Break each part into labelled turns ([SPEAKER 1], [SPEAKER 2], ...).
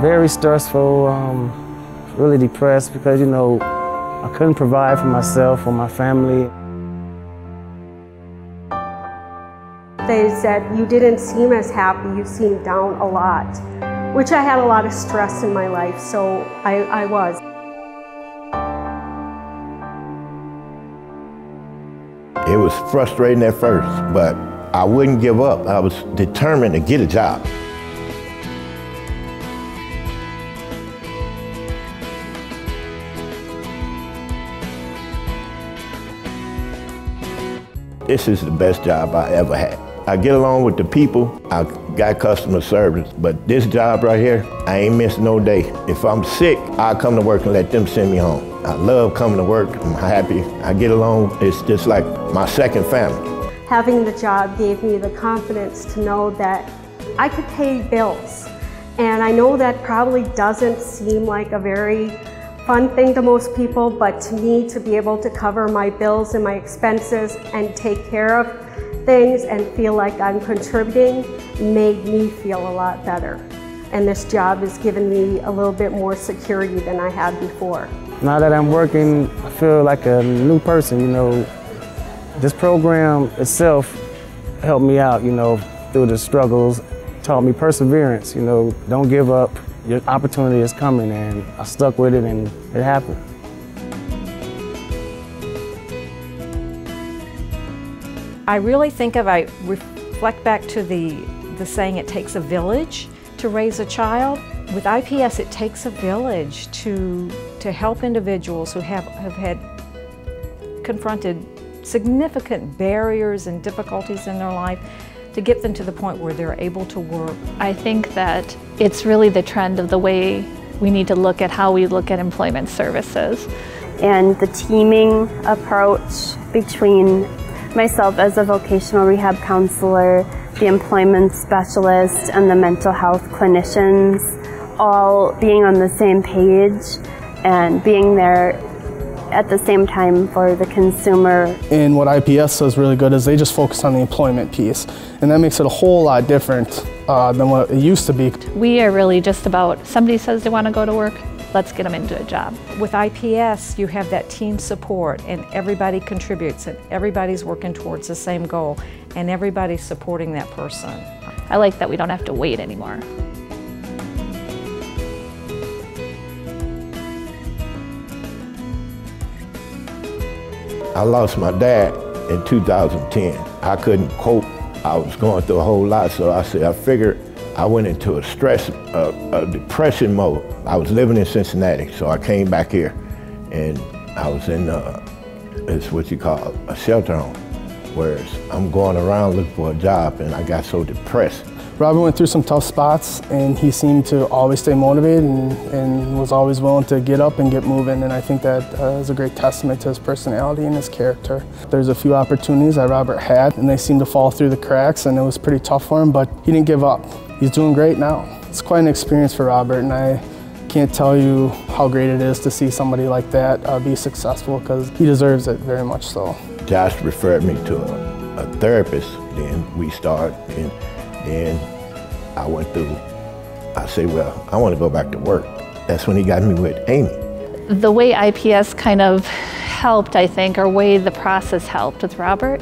[SPEAKER 1] very stressful, really depressed because, you know, I couldn't provide for myself or my family.
[SPEAKER 2] They said, you didn't seem as happy, you seemed down a lot, which I had a lot of stress in my life, so I was.
[SPEAKER 3] It was frustrating at first, but I wouldn't give up. I was determined to get a job. This is the best job I ever had. I get along with the people, I got customer service, but this job right here, I ain't missing no day. If I'm sick, I come to work and let them send me home. I love coming to work, I'm happy. I get along, it's just like my second family.
[SPEAKER 2] Having the job gave me the confidence to know that I could pay bills. And I know that probably doesn't seem like a very fun thing to most people, but to me, to be able to cover my bills and my expenses and take care of things and feel like I'm contributing made me feel a lot better. And this job has given me a little bit more security than I had before.
[SPEAKER 1] Now that I'm working, I feel like a new person, you know. This program itself helped me out, you know, through the struggles, taught me perseverance, you know, don't give up. Your opportunity is coming, and I stuck with it, and it happened.
[SPEAKER 4] I really think if I reflect back to the saying, it takes a village to raise a child. With IPS, it takes a village to help individuals who have had confronted significant barriers and difficulties in their life, to get them to the point where they're able to work.
[SPEAKER 5] I think that it's really the trend of the way we need to look at how we look at employment services.
[SPEAKER 6] And the teaming approach between myself as a vocational rehab counselor, the employment specialist, and the mental health clinicians, all being on the same page and being there at the same time for the consumer.
[SPEAKER 7] And what IPS does really good is they just focus on the employment piece, and that makes it a whole lot different than what it used to be.
[SPEAKER 5] We are really just about, somebody says they want to go to work, let's get them into a job.
[SPEAKER 4] With IPS, you have that team support, and everybody contributes, and everybody's working towards the same goal, and everybody's supporting that person.
[SPEAKER 5] I like that we don't have to wait anymore.
[SPEAKER 3] I lost my dad in 2010. I couldn't cope. I was going through a whole lot, so I figured I went into a depression mode. I was living in Cincinnati, so I came back here, and I was in it's what you call a shelter home, whereas I'm going around looking for a job, and I got so depressed.
[SPEAKER 7] Robert went through some tough spots, and he seemed to always stay motivated and was always willing to get up and get moving, and I think that is a great testament to his personality and his character. There's a few opportunities that Robert had, and they seemed to fall through the cracks, and it was pretty tough for him, but he didn't give up. He's doing great now. It's quite an experience for Robert, and I can't tell you how great it is to see somebody like that be successful, because he deserves it very much so.
[SPEAKER 3] Josh referred me to a therapist, then we started, and then I went through, I said, well, I want to go back to work. That's when he got me with Amy.
[SPEAKER 5] The way IPS kind of helped, I think, or way the process helped with Robert,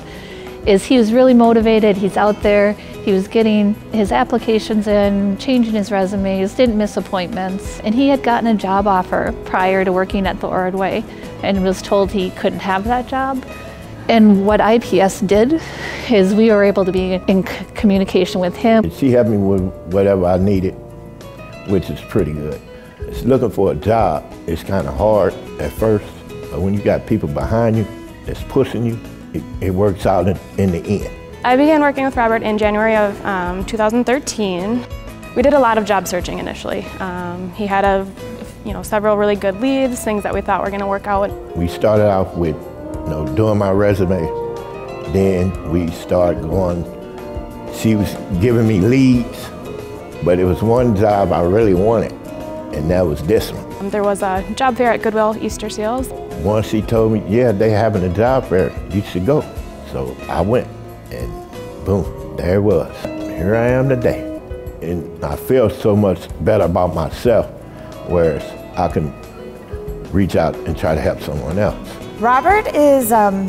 [SPEAKER 5] is he was really motivated. He's out there, he was getting his applications in, changing his resumes, didn't miss appointments, and he had gotten a job offer prior to working at the Ordway and was told he couldn't have that job. And what IPS did is we were able to be in communication with him.
[SPEAKER 3] She helped me with whatever I needed, which is pretty good. It's looking for a job. It's kind of hard at first, but when you got people behind you that's pushing you, it works out in the end.
[SPEAKER 8] I began working with Robert in January of 2013. We did a lot of job searching initially. He had several really good leads, things that we thought were going to work out.
[SPEAKER 3] We started off with doing my resume. Then we started going, she was giving me leads, but it was one job I really wanted, and that was this one.
[SPEAKER 8] There was a job fair at Goodwill Easter Seals.
[SPEAKER 3] Once she told me, yeah, they having a job fair, you should go. So I went, and boom, there it was. Here I am today. and I feel so much better about myself, whereas I can reach out and try to help someone else.
[SPEAKER 9] Robert is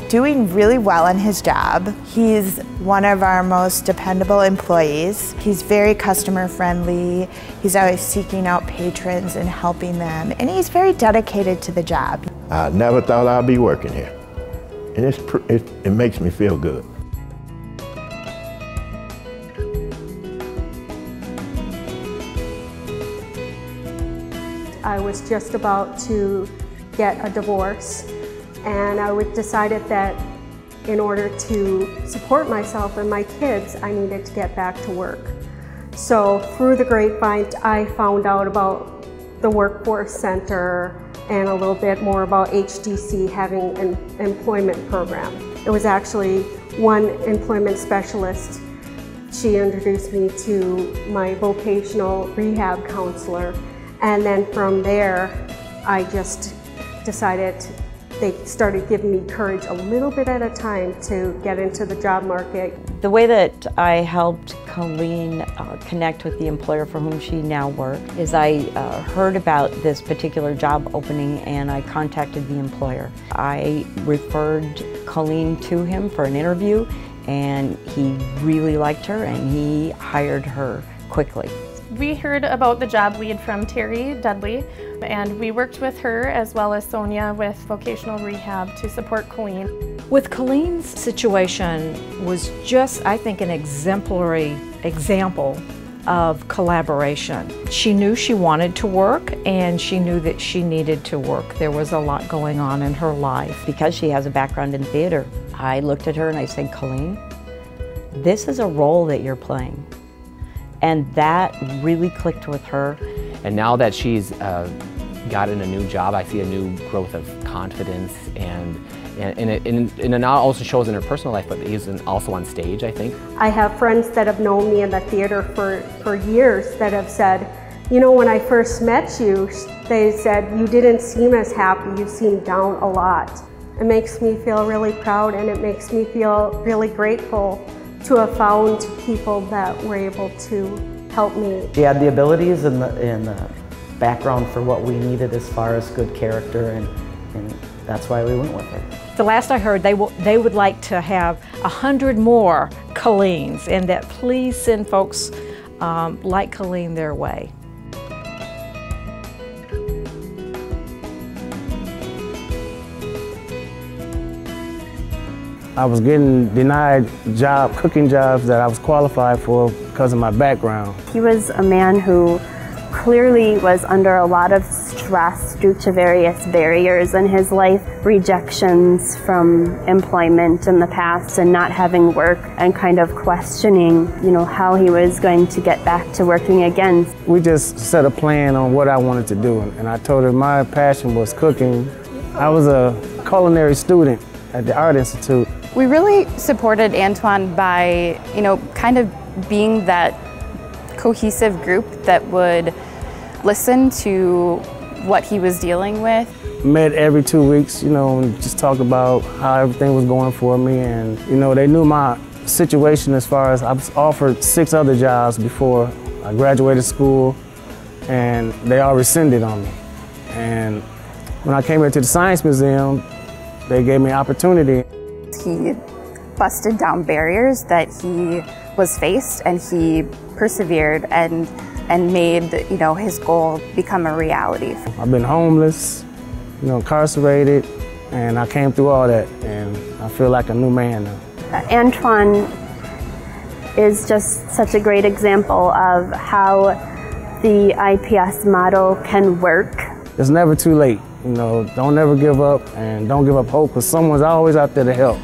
[SPEAKER 9] doing really well in his job. He's one of our most dependable employees. He's very customer friendly. He's always seeking out patrons and helping them, and he's very dedicated to the job.
[SPEAKER 3] I never thought I'd be working here, and it makes me feel good.
[SPEAKER 2] I was just about to get a divorce, and I decided that in order to support myself and my kids, I needed to get back to work. So through the grapevine, I found out about the Workforce Center and a little bit more about HDC having an employment program. It was actually one employment specialist. She introduced me to my vocational rehab counselor, and then from there, I just decided they started giving me courage a little bit at a time to get into the job market.
[SPEAKER 10] The way that I helped Colleen connect with the employer for whom she now works is I heard about this particular job opening and I contacted the employer. I referred Colleen to him for an interview and he really liked her and he hired her quickly.
[SPEAKER 8] We heard about the job lead from Terry Dudley, and we worked with her as well as Sonia with vocational rehab to support Colleen.
[SPEAKER 4] With Colleen's situation was just, I think, an exemplary example of collaboration. She knew she wanted to work and she knew that she needed to work. There was a lot going on in her life.
[SPEAKER 10] Because she has a background in theater, I looked at her and I said, Colleen, this is a role that you're playing. And that really clicked with her.
[SPEAKER 11] And now that she's gotten a new job, I see a new growth of confidence, and it also shows in her personal life, but even also on stage, I think.
[SPEAKER 2] I have friends that have known me in the theater for years that have said, you know, when I first met you, they said, you didn't seem as happy, you seemed down a lot. It makes me feel really proud and it makes me feel really grateful to have found people that were able to help me.
[SPEAKER 12] She had the abilities and the background for what we needed as far as good character, and that's why we went with her.
[SPEAKER 4] The last I heard, they would like to have 100 more Colleens, and that please send folks like Colleen their way.
[SPEAKER 1] I was getting denied cooking jobs that I was qualified for because of my background.
[SPEAKER 6] He was a man who clearly was under a lot of stress due to various barriers in his life, rejections from employment in the past and not having work, and kind of questioning, you know, how he was going to get back to working again.
[SPEAKER 1] We just set a plan on what I wanted to do, and I told her my passion was cooking. I was a culinary student at the Art Institute.
[SPEAKER 13] We really supported Antoine by, you know, kind of being that cohesive group that would listen to what he was dealing with.
[SPEAKER 1] Met every 2 weeks, you know, and just talk about how everything was going for me, and, you know, they knew my situation as far as I was offered 6 other jobs before I graduated school, and they all rescinded on me. And when I came here to the Science Museum, they gave me an opportunity.
[SPEAKER 13] He busted down barriers that he was faced, and he persevered and made, you know, his goal become a reality.
[SPEAKER 1] I've been homeless, you know, incarcerated, and I came through all that, and I feel like a new man now.
[SPEAKER 6] Antoine is just such a great example of how the IPS model can work.
[SPEAKER 1] It's never too late. You know, don't ever give up, and don't give up hope, because someone's always out there to help.